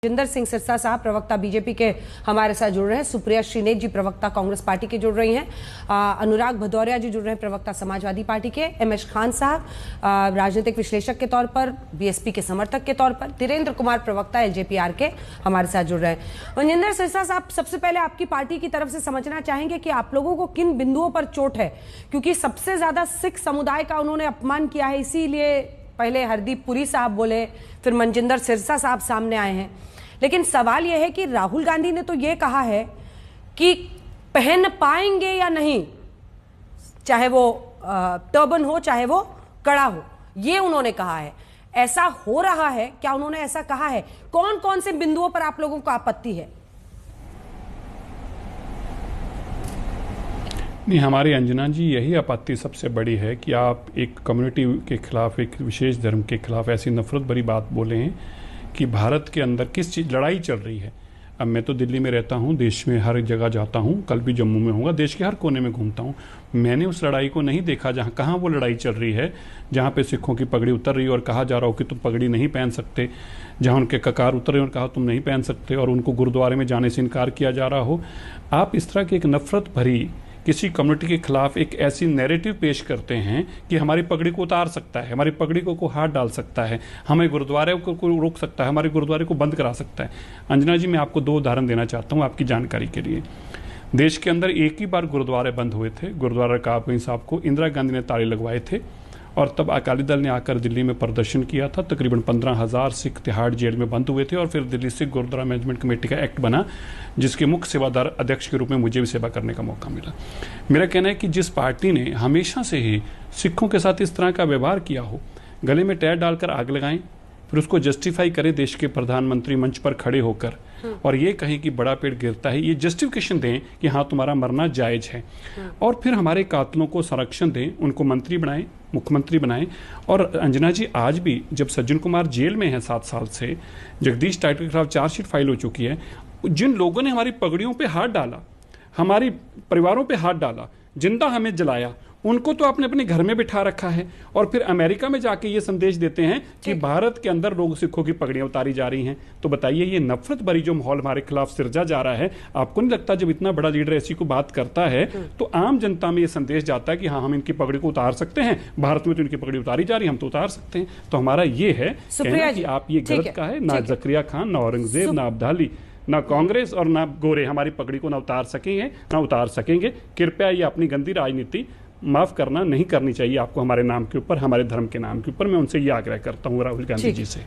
जिंदर सिंह सिरसा साहब प्रवक्ता बीजेपी के हमारे साथ जुड़ रहे हैं। सुप्रिया श्रीनेत जी प्रवक्ता कांग्रेस पार्टी के जुड़ रही हैं। अनुराग भदौरिया जी जुड़ रहे हैं प्रवक्ता समाजवादी पार्टी के। एमएस खान साहब राजनीतिक विश्लेषक के तौर पर, बीएसपी के समर्थक के तौर पर। धीरेन्द्र कुमार प्रवक्ता एलजेपीआर के हमारे साथ जुड़ रहे हैं। जिंदर सिरसा साहब, सबसे पहले आपकी पार्टी की तरफ से समझना चाहेंगे कि आप लोगों को किन बिंदुओं पर चोट है, क्योंकि सबसे ज्यादा सिख समुदाय का उन्होंने अपमान किया है, इसीलिए पहले हरदीप पुरी साहब बोले, फिर मनजिंदर सिरसा साहब सामने आए हैं। लेकिन सवाल यह है कि राहुल गांधी ने तो यह कहा है कि पहन पाएंगे या नहीं, चाहे वो टर्बन हो चाहे वो कड़ा हो, ये उन्होंने कहा है। ऐसा हो रहा है क्या? उन्होंने ऐसा कहा है? कौन कौन से बिंदुओं पर आप लोगों को आपत्ति है? नहीं, हमारी अंजना जी यही आपत्ति सबसे बड़ी है कि आप एक कम्युनिटी के खिलाफ, एक विशेष धर्म के खिलाफ ऐसी नफरत भरी बात बोले हैं कि भारत के अंदर किस चीज़ लड़ाई चल रही है। अब मैं तो दिल्ली में रहता हूँ, देश में हर जगह जाता हूँ, कल भी जम्मू में होगा, देश के हर कोने में घूमता हूँ। मैंने उस लड़ाई को नहीं देखा जहाँ कहाँ वो लड़ाई चल रही है, जहाँ पे सिखों की पगड़ी उतर रही है और कहा जा रहा हो कि तुम पगड़ी नहीं पहन सकते, जहाँ उनके ककार उतर रहे और कहा तुम नहीं पहन सकते, और उनको गुरुद्वारे में जाने से इनकार किया जा रहा हो। आप इस तरह की एक नफरत भरी किसी कम्युनिटी के खिलाफ एक ऐसी नैरेटिव पेश करते हैं कि हमारी पगड़ी को उतार सकता है, हमारी पगड़ी को हाथ डाल सकता है, हमें गुरुद्वारे को रोक सकता है, हमारे गुरुद्वारे को बंद करा सकता है। अंजना जी, मैं आपको दो उदाहरण देना चाहता हूं आपकी जानकारी के लिए। देश के अंदर एक ही बार गुरुद्वारे बंद हुए थे। गुरुद्वारा रकाबगंज साहब को इंदिरा गांधी ने ताले लगवाए थे और तब अकाली दल ने आकर दिल्ली में प्रदर्शन किया था। तकरीबन 15,000 सिख तिहाड़ जेल में बंद हुए थे और फिर दिल्ली सिख गुरुद्वारा मैनेजमेंट कमेटी का एक्ट बना, जिसके मुख्य सेवादार अध्यक्ष के रूप में मुझे भी सेवा करने का मौका मिला। मेरा कहना है कि जिस पार्टी ने हमेशा से ही सिखों के साथ इस तरह का व्यवहार किया हो, गले में टैर डालकर आग लगाएं, फिर उसको जस्टिफाई करें देश के प्रधानमंत्री मंच पर खड़े होकर और ये कहें कि बड़ा पेड़ गिरता है, ये जस्टिफिकेशन दें कि हाँ तुम्हारा मरना जायज है, और फिर हमारे कातलों को संरक्षण दें, उनको मंत्री बनाएं, मुख्यमंत्री बनाएं। और अंजना जी, आज भी जब सज्जन कुमार जेल में है 7 साल से, जगदीश टाइटल के खिलाफ चार्जशीट फाइल हो चुकी है, जिन लोगों ने हमारी पगड़ियों पे हाथ डाला, हमारी परिवारों पे हाथ डाला, जिंदा हमें जलाया, उनको तो आपने अपने घर में बिठा रखा है और फिर अमेरिका में जाके ये संदेश देते हैं कि भारत के अंदर लोग सिखों की पगड़ियां उतारी जा रही हैं। तो बताइए, ये नफरत भरी जो माहौल हमारे खिलाफ सिरजा जा रहा है, आपको नहीं लगता जब इतना बड़ा लीडर ऐसी को बात करता है तो आम जनता में ये संदेश जाता है कि हाँ, हम इनकी पगड़ी को उतार सकते हैं, भारत में तो इनकी पगड़ी उतारी जा रही है, हम तो उतार सकते हैं। तो हमारा ये है कहना कि आप ये गलत का है। ना जकरिया खान, ना औरंगजेब, ना अब्दाली, ना कांग्रेस और ना गोरे हमारी पगड़ी को ना उतार सकेंगे, ना उतार सकेंगे। कृपया ये अपनी गंदी राजनीति माफ करना नहीं करनी चाहिए आपको, हमारे नाम के ऊपर, हमारे धर्म के नाम के ऊपर। मैं उनसे ये आग्रह करता हूँ राहुल गांधी जी से।